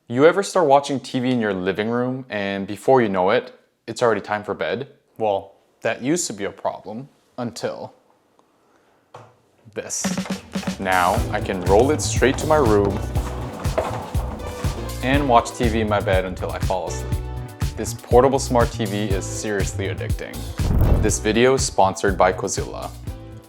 You ever start watching TV in your living room and before you know it, it's already time for bed? Well, that used to be a problem until this. Now I can roll it straight to my room and watch TV in my bed until I fall asleep. This portable smart TV is seriously addicting. This video is sponsored by Cozyla.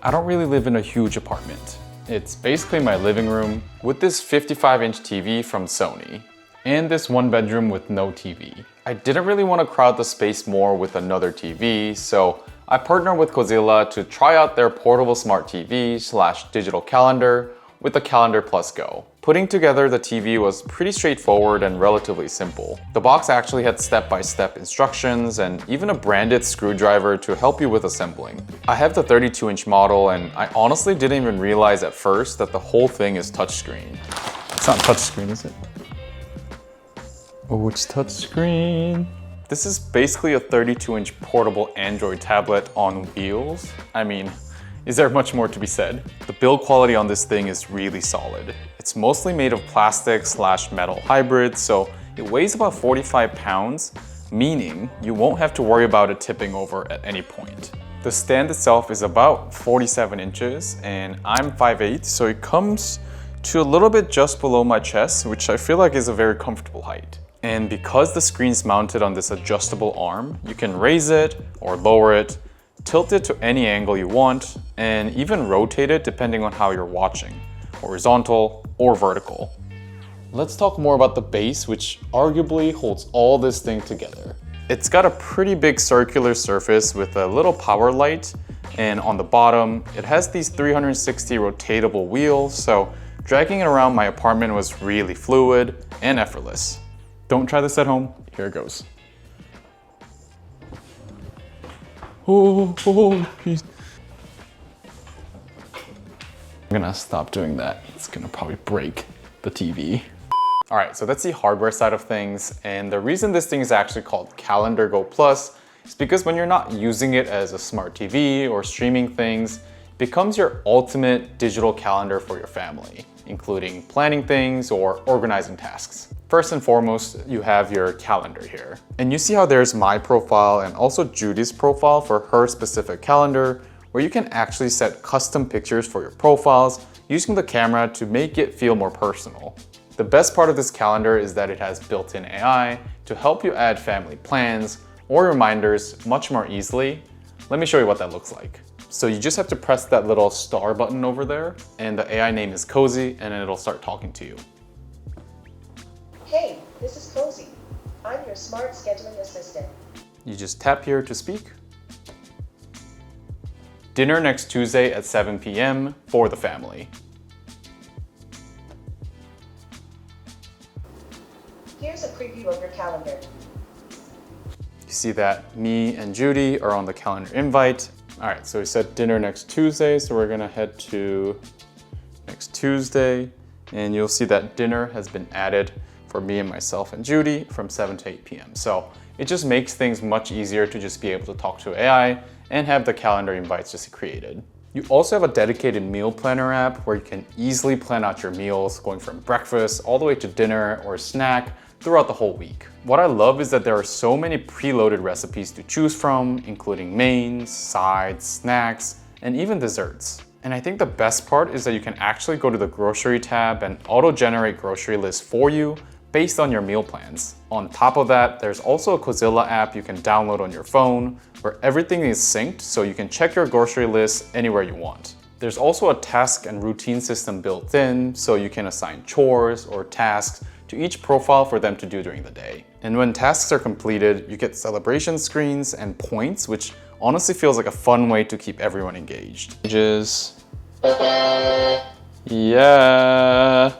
I don't really live in a huge apartment. It's basically my living room with this 55-inch TV from Sony and this one bedroom with no TV. I didn't really want to crowd the space more with another TV, so I partnered with Cozyla to try out their portable smart TV / digital calendar with the Calendar Go. Putting together the TV was pretty straightforward and relatively simple. The box actually had step-by-step instructions and even a branded screwdriver to help you with assembling. I have the 32-inch model and I honestly didn't even realize at first that the whole thing is touchscreen. It's not touchscreen, is it? Oh, it's touchscreen. This is basically a 32-inch portable Android tablet on wheels. I mean, is there much more to be said? The build quality on this thing is really solid. It's mostly made of plastic / metal hybrid, so it weighs about 45 pounds, meaning you won't have to worry about it tipping over at any point. The stand itself is about 47 inches and I'm 5'8", so it comes to a little bit just below my chest, which I feel like is a very comfortable height. And because the screen's mounted on this adjustable arm, you can raise it or lower it, tilt it to any angle you want, and even rotate it depending on how you're watching, horizontal or vertical. Let's talk more about the base, which arguably holds all this thing together. It's got a pretty big circular surface with a little power light, and on the bottom, it has these 360 rotatable wheels, so dragging it around my apartment was really fluid and effortless. Don't try this at home, here it goes. Geez. I'm gonna stop doing that. It's gonna probably break the TV. All right, so that's the hardware side of things. And the reason this thing is actually called Calendar Go Plus is because when you're not using it as a smart TV or streaming things, it becomes your ultimate digital calendar for your family, including planning things or organizing tasks. First and foremost, you have your calendar here. And you see how there's my profile and also Judy's profile for her specific calendar, where you can actually set custom pictures for your profiles using the camera to make it feel more personal. The best part of this calendar is that it has built-in AI to help you add family plans or reminders much more easily. Let me show you what that looks like. So you just have to press that little star button over there, and the AI name is Cozy, and then it'll start talking to you. Hey, this is Cozy. I'm your smart scheduling assistant. You just tap here to speak. Dinner next Tuesday at 7 p.m. for the family. Here's a preview of your calendar. You see that me and Judy are on the calendar invite. All right, so we said dinner next Tuesday, so we're gonna head to next Tuesday, and you'll see that dinner has been added for me and myself and Judy from 7 to 8 p.m. So it just makes things much easier to just be able to talk to AI and have the calendar invites just created. You also have a dedicated meal planner app where you can easily plan out your meals, going from breakfast all the way to dinner or snack throughout the whole week. What I love is that there are so many preloaded recipes to choose from, including mains, sides, snacks, and even desserts. And I think the best part is that you can actually go to the grocery tab and auto-generate grocery lists for you based on your meal plans. On top of that, there's also a Cozyla app you can download on your phone where everything is synced so you can check your grocery list anywhere you want. There's also a task and routine system built in so you can assign chores or tasks to each profile for them to do during the day. And when tasks are completed, you get celebration screens and points, which honestly feels like a fun way to keep everyone engaged. Yeah,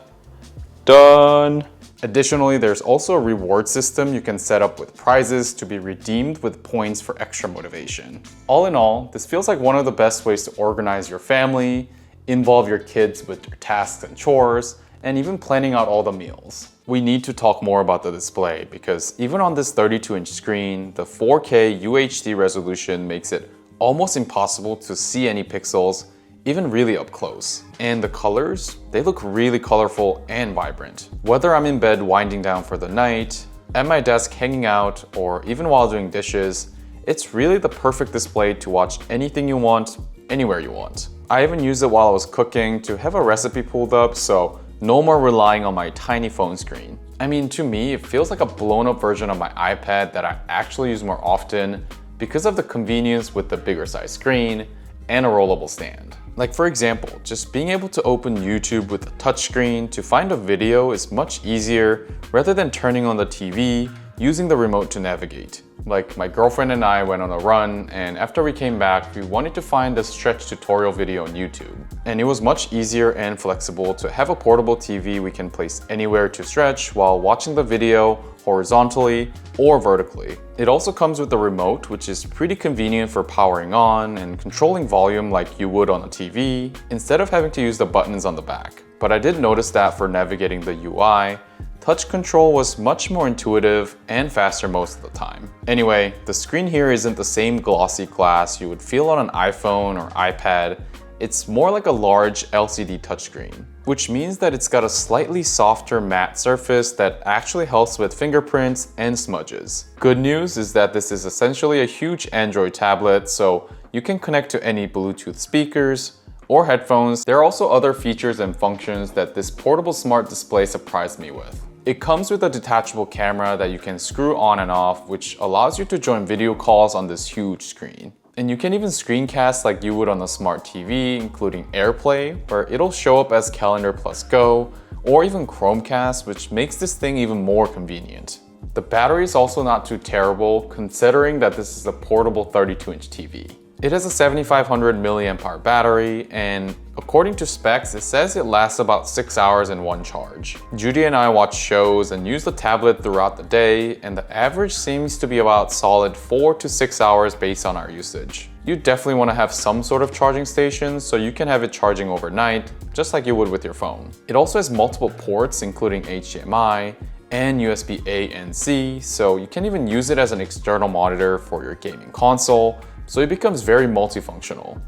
done. Additionally, there's also a reward system you can set up with prizes to be redeemed with points for extra motivation. All in all, this feels like one of the best ways to organize your family, involve your kids with their tasks and chores, and even planning out all the meals. We need to talk more about the display because even on this 32-inch screen, the 4K UHD resolution makes it almost impossible to see any pixels even really up close. And the colors, they look really colorful and vibrant. Whether I'm in bed winding down for the night, at my desk hanging out, or even while doing dishes, it's really the perfect display to watch anything you want, anywhere you want. I even used it while I was cooking to have a recipe pulled up, so no more relying on my tiny phone screen. I mean, to me, it feels like a blown up version of my iPad that I actually use more often because of the convenience with the bigger size screen and a rollable stand. Like for example, just being able to open YouTube with a touchscreen to find a video is much easier rather than turning on the TV, using the remote to navigate. Like my girlfriend and I went on a run, and after we came back, we wanted to find a stretch tutorial video on YouTube. And it was much easier and flexible to have a portable TV we can place anywhere to stretch while watching the video horizontally or vertically. It also comes with a remote, which is pretty convenient for powering on and controlling volume like you would on a TV, instead of having to use the buttons on the back. But I did notice that for navigating the UI, touch control was much more intuitive and faster most of the time. Anyway, the screen here isn't the same glossy glass you would feel on an iPhone or iPad. It's more like a large LCD touchscreen, which means that it's got a slightly softer matte surface that actually helps with fingerprints and smudges. Good news is that this is essentially a huge Android tablet, so you can connect to any Bluetooth speakers or headphones. There are also other features and functions that this portable smart display surprised me with. It comes with a detachable camera that you can screw on and off, which allows you to join video calls on this huge screen. And you can even screencast like you would on a smart TV, including AirPlay, where it'll show up as Calendar Go, or even Chromecast, which makes this thing even more convenient. The battery is also not too terrible, considering that this is a portable 32-inch TV. It has a 7500 mAh battery, and according to specs, it says it lasts about 6 hours in one charge. Judy and I watch shows and use the tablet throughout the day, and the average seems to be about solid 4 to 6 hours based on our usage. You definitely want to have some sort of charging station so you can have it charging overnight, just like you would with your phone. It also has multiple ports, including HDMI and USB-A and C, so you can even use it as an external monitor for your gaming console, so it becomes very multifunctional.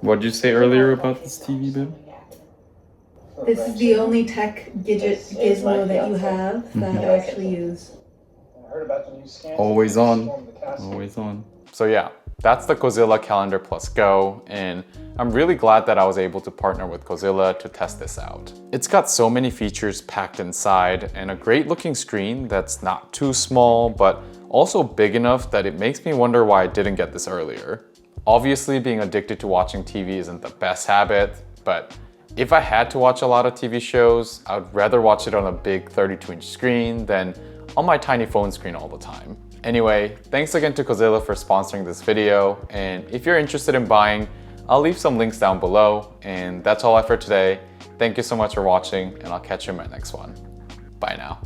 What did you say earlier about this TV, babe? This is the only tech gizmo that you have that I actually use. Always on, always on. So yeah, that's the Cozyla Calendar Go, and I'm really glad that I was able to partner with Cozyla to test this out. It's got so many features packed inside and a great looking screen that's not too small, but also big enough that it makes me wonder why I didn't get this earlier. Obviously, being addicted to watching TV isn't the best habit, but if I had to watch a lot of TV shows, I would rather watch it on a big 32-inch screen than on my tiny phone screen all the time. Anyway, thanks again to Cozyla for sponsoring this video, and if you're interested in buying, I'll leave some links down below, and that's all I have for today. Thank you so much for watching, and I'll catch you in my next one. Bye now.